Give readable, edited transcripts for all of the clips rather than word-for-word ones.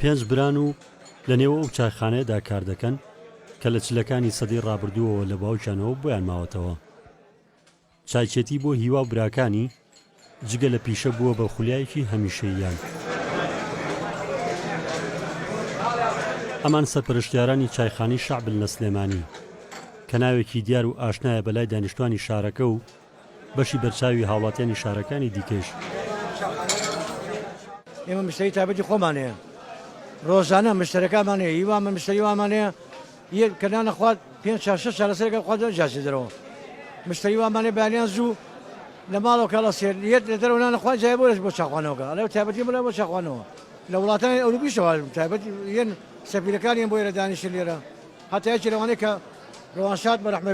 5 بران و لە نێوە ئەو چایخانەیەدا کار دەکەن کە لە چلەکانی سەدەی ڕابردووەوە لە باوچانەوە بۆیان ماوەتەوە. چایچێتی بۆ هیوا و براکانی جگە لە پیشە بووە بە خولیایەکی هەمیشەییان. ئەمان سەرپەرشتیارانی چایخانی شەعبن لە سلێمانی کە ناوێکی دیار و ئاشنایە بەلای دانیشتوانی شارەکە و بەشی بەرچاوی هاوڵاتیانی شارەکانی دیکەش. ئێمە مشتری تایبەتی خۆمانەیە، ڕۆژانە مشتەکانمانەیە، هیوا من مشتری وامانەیە کەنا نەخوات 5-6 لەسەرەکە خوا جاسی دەرەوە مشتری وامانێ بەیانیان زوو لە ماڵەوە کە لە سێر لە دەرەوە نانەخوات جای بۆرەش بۆ چاخوانەوەکە ئەلێ تایبەتی بڵێ بۆ چاخوانەوە لە وڵاتانی ئەوروپیشەوە تایبەتی یەن سەفیرەکانیان بۆ ئێرە دانیشتن لێرە هەتا یەکی لەوانەیە کە ڕەوانشاد بەرەحمە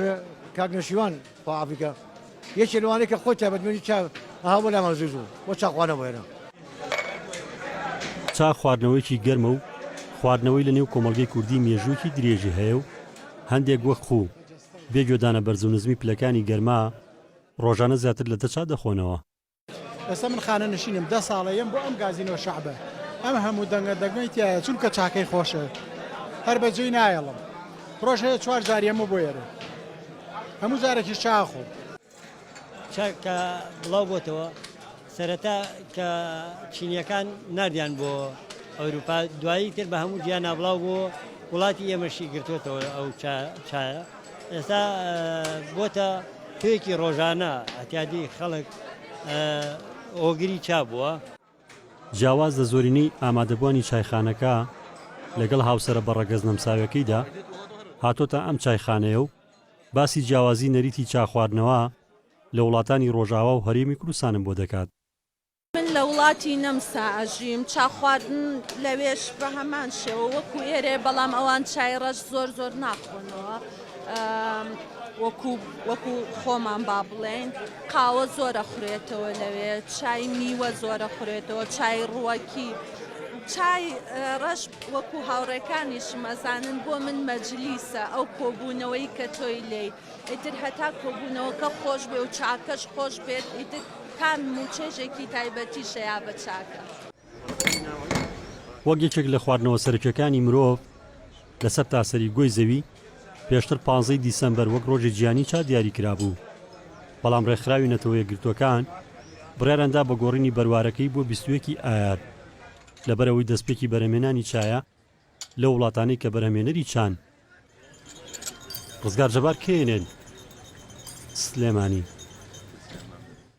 کاک نەشیوان خوا ئافریکا یەکی لەوانەیە کە خۆی تایبەتمەندی چاو ئەها بۆ لامە زوو بۆ چاخوانەوە ئێرە. چا خواردنەوەیکی گەرمە و خواردنەوەی لە نێو کۆمەڵگەی کوردی مێژووکی درێژی هەیە و هەندێک وەک خوو بێگوێدانە بەرز و نزمی پلەکانی گەرما ڕۆژانە زیاتر لە دەچا دەخۆنەوە. ئێستا من خانە نشینم 10 ساڵەیەم بۆ ئەم گازینەوە شەعبە ئەم هەموو دەنگە دەگمەی تایە چونکە چاکەی خۆشە هەر بەجێی نایەڵم ڕۆژ هەیە 4 جاری ئەمە بۆ ئێرە هەموو جارێکی چاخۆ کە بڵاو بۆتەوە سەرەتا کە چینیەکان نردیان بۆ ئەوروپا دوایی تر بە هەموو گیان نابڵاو بۆ وڵاتی ئێمەشی گرتوێتەوە ئەو چایە ئێستا بۆتە پێکی ڕۆژانە ئەتیادی خەڵک ئۆگری چا بووە. جیاواز لە زۆرینەی ئامادەبوانی چایخانەکە لەگەڵ هاوسەرە بەڕەگەز نەمساوەکەیدا هاتۆتە ئەم چایخانەیە و باسی جیاوازی نەریتی چاخواردنەوە لە وڵاتانی ڕۆژاوا و هەرێمی کوردستانم بۆ دەکات. من لە وڵاتی نەمسا ئەژیم چاخواردن لەوێش بە هەمان شێوە وەکو ئێرێ بەڵام ئەوان چای ڕەش زۆر ناخۆنەوە وەکو خۆمان با بڵێن قاوە زۆرە خوڕێتەوە لەوێ چای میوە زۆرە خوڕێتەوە چای ڕووەکی چای ڕەش وەکو هاوڕێکانیش مەزانن بۆ من مەجلیسە ئەو کۆبوونەوەی کە تۆی لێی ئیتر هەتا کۆبوونەوەکە خۆش بێ و چاکەش خۆش بێت ئیتر کام موچێژێکی تایبەتی شەیا بە چاکە. وەک یەکێک لە خواردنەوە سەرەکیەکانی مرۆڤ لەسەر تاسەری گۆی زەوی پێشتر 15 دیسەمبەر وەک ڕۆژی گیانی چا دیاری کرابوو بەڵام ڕێکخراوی نەتەوە یەکگرتوەکان بڕیارەندا بە گۆڕینی بەروارەکەی بۆ 21 ئایار لەبەرەوەی دەستپێکی بەرهەمێنانی چایە لە وڵاتانەی کە بەرهەمێنەری چان ڕزگار جەبار کێنێن سلێمانی.